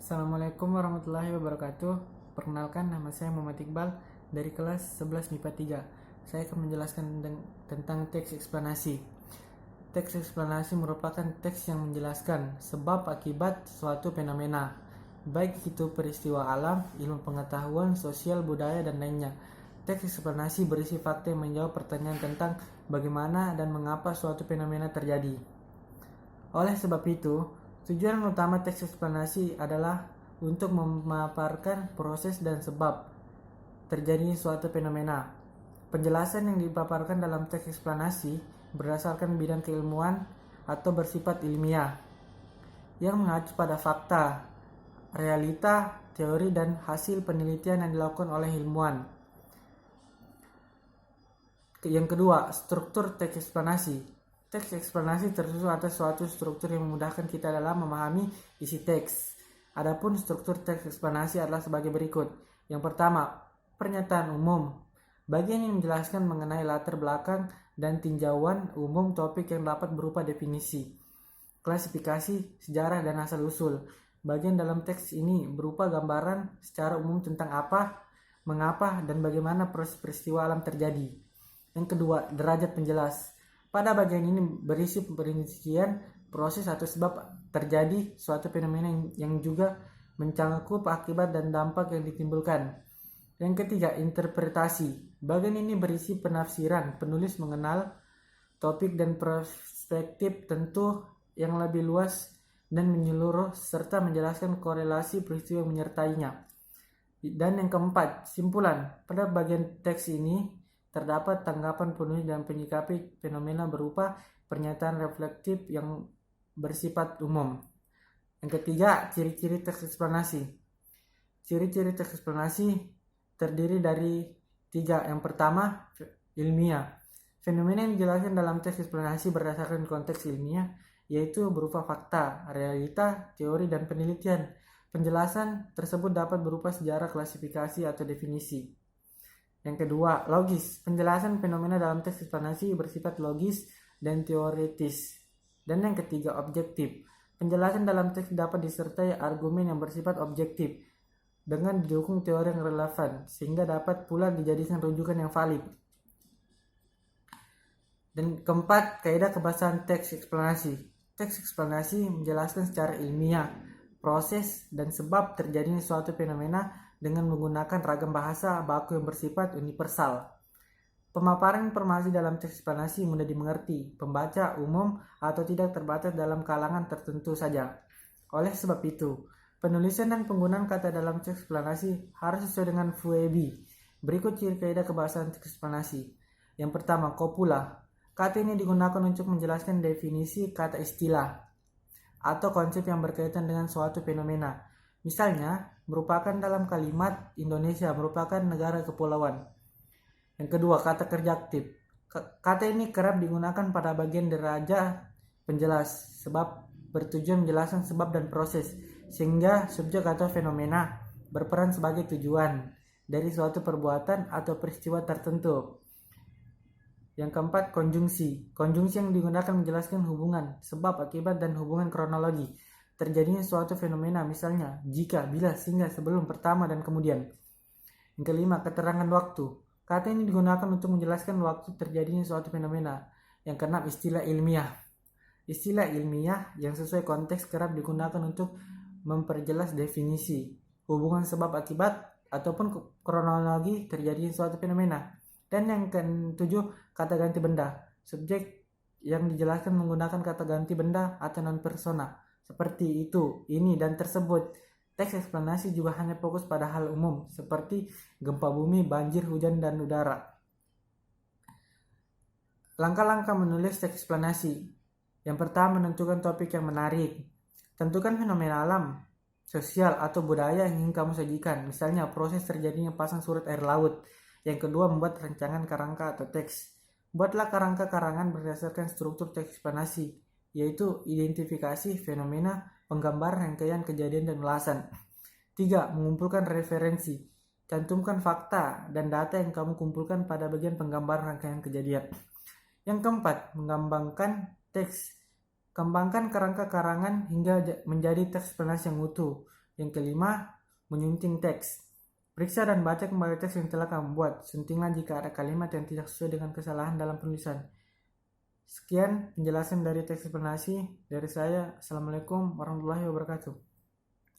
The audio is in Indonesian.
Assalamualaikum warahmatullahi wabarakatuh. Perkenalkan, nama saya Muhammad Iqbal dari kelas 11 MIPA 3. Saya akan menjelaskan tentang teks eksplanasi. Teks eksplanasi merupakan teks yang menjelaskan sebab akibat suatu fenomena, baik itu peristiwa alam, ilmu pengetahuan, sosial, budaya, dan lainnya. Teks eksplanasi berisi fakta yang menjawab pertanyaan tentang bagaimana dan mengapa suatu fenomena terjadi. Oleh sebab itu, tujuan utama teks eksplanasi adalah untuk memaparkan proses dan sebab terjadinya suatu fenomena. Penjelasan yang dipaparkan dalam teks eksplanasi berdasarkan bidang keilmuan atau bersifat ilmiah yang mengacu pada fakta, realita, teori, dan hasil penelitian yang dilakukan oleh ilmuwan. Yang kedua, struktur teks eksplanasi. Teks eksplanasi tersusun atas suatu struktur yang memudahkan kita dalam memahami isi teks. Adapun struktur teks eksplanasi adalah sebagai berikut. Yang pertama, pernyataan umum. Bagian yang menjelaskan mengenai latar belakang dan tinjauan umum topik yang dapat berupa definisi, klasifikasi, sejarah, dan asal-usul. Bagian dalam teks ini berupa gambaran secara umum tentang apa, mengapa, dan bagaimana proses peristiwa alam terjadi. Yang kedua, derajat penjelas. Pada bagian ini berisi perincian proses atau sebab terjadi suatu fenomena yang juga mencakup akibat dan dampak yang ditimbulkan. Yang ketiga, interpretasi. Bagian ini berisi penafsiran penulis mengenal topik dan perspektif tentu yang lebih luas dan menyeluruh serta menjelaskan korelasi peristiwa yang menyertainya. Dan yang keempat, simpulan. Pada bagian teks ini terdapat tanggapan penulis dan penyikapi fenomena berupa pernyataan reflektif yang bersifat umum. Yang ketiga, ciri-ciri teks eksplanasi. Ciri-ciri teks eksplanasi terdiri dari 3. Yang pertama, ilmiah. Fenomena yang dijelaskan dalam teks eksplanasi berdasarkan konteks ilmiah, yaitu berupa fakta, realita, teori, dan penelitian. Penjelasan tersebut dapat berupa sejarah, klasifikasi, atau definisi. Yang kedua, logis. Penjelasan fenomena dalam teks eksplanasi bersifat logis dan teoritis. Dan yang ketiga, objektif. Penjelasan dalam teks dapat disertai argumen yang bersifat objektif dengan didukung teori yang relevan, sehingga dapat pula dijadikan rujukan yang valid. Dan keempat, kaidah kebahasan teks eksplanasi. Teks eksplanasi menjelaskan secara ilmiah proses dan sebab terjadinya suatu fenomena dengan menggunakan ragam bahasa baku yang bersifat universal. Pemaparan informasi dalam teks eksplanasi mudah dimengerti, pembaca umum atau tidak terbatas dalam kalangan tertentu saja. Oleh sebab itu, penulisan dan penggunaan kata dalam teks eksplanasi harus sesuai dengan FUEBI. Berikut ciri kaidah kebahasan teks eksplanasi. Yang pertama, kopula. Kata ini digunakan untuk menjelaskan definisi kata istilah atau konsep yang berkaitan dengan suatu fenomena. Misalnya, merupakan dalam kalimat Indonesia merupakan negara kepulauan. Yang kedua, kata kerjaktif. Kata ini kerap digunakan pada bagian derajat penjelas sebab bertujuan menjelaskan sebab dan proses, sehingga subjek atau fenomena berperan sebagai tujuan dari suatu perbuatan atau peristiwa tertentu. Yang keempat, konjungsi. Konjungsi yang digunakan menjelaskan hubungan, sebab, akibat, dan hubungan kronologi terjadinya suatu fenomena, misalnya jika, bila, sehingga, sebelum, pertama, dan kemudian. Yang kelima, keterangan waktu. Kata ini digunakan untuk menjelaskan waktu terjadinya suatu fenomena. Yang keenam, istilah ilmiah. Istilah ilmiah yang sesuai konteks kerap digunakan untuk memperjelas definisi, hubungan sebab akibat, ataupun kronologi terjadinya suatu fenomena. Dan yang ketujuh, kata ganti benda. Subjek yang dijelaskan menggunakan kata ganti benda atau non persona, seperti itu, ini, dan tersebut. Teks eksplanasi juga hanya fokus pada hal umum seperti gempa bumi, banjir, hujan, dan udara. Langkah-langkah menulis teks eksplanasi. Yang pertama, menentukan topik yang menarik. Tentukan fenomena alam, sosial, atau budaya yang ingin kamu sajikan. Misalnya, proses terjadinya pasang surut air laut. Yang kedua, membuat rancangan kerangka atau teks. Buatlah kerangka karangan berdasarkan struktur teks eksplanasi, yaitu identifikasi fenomena, penggambaran rangkaian kejadian, dan ulasan. 3. Mengumpulkan referensi. Cantumkan fakta dan data yang kamu kumpulkan pada bagian penggambaran rangkaian kejadian. Yang keempat, mengembangkan teks. Kembangkan kerangka karangan hingga menjadi teks eksplanasi yang utuh. Yang kelima, menyunting teks. Periksa dan baca kembali teks yang telah kamu buat. Suntinglah jika ada kalimat yang tidak sesuai dengan kesalahan dalam penulisan. Sekian penjelasan dari teks eksplanasi dari saya. Assalamualaikum warahmatullahi wabarakatuh.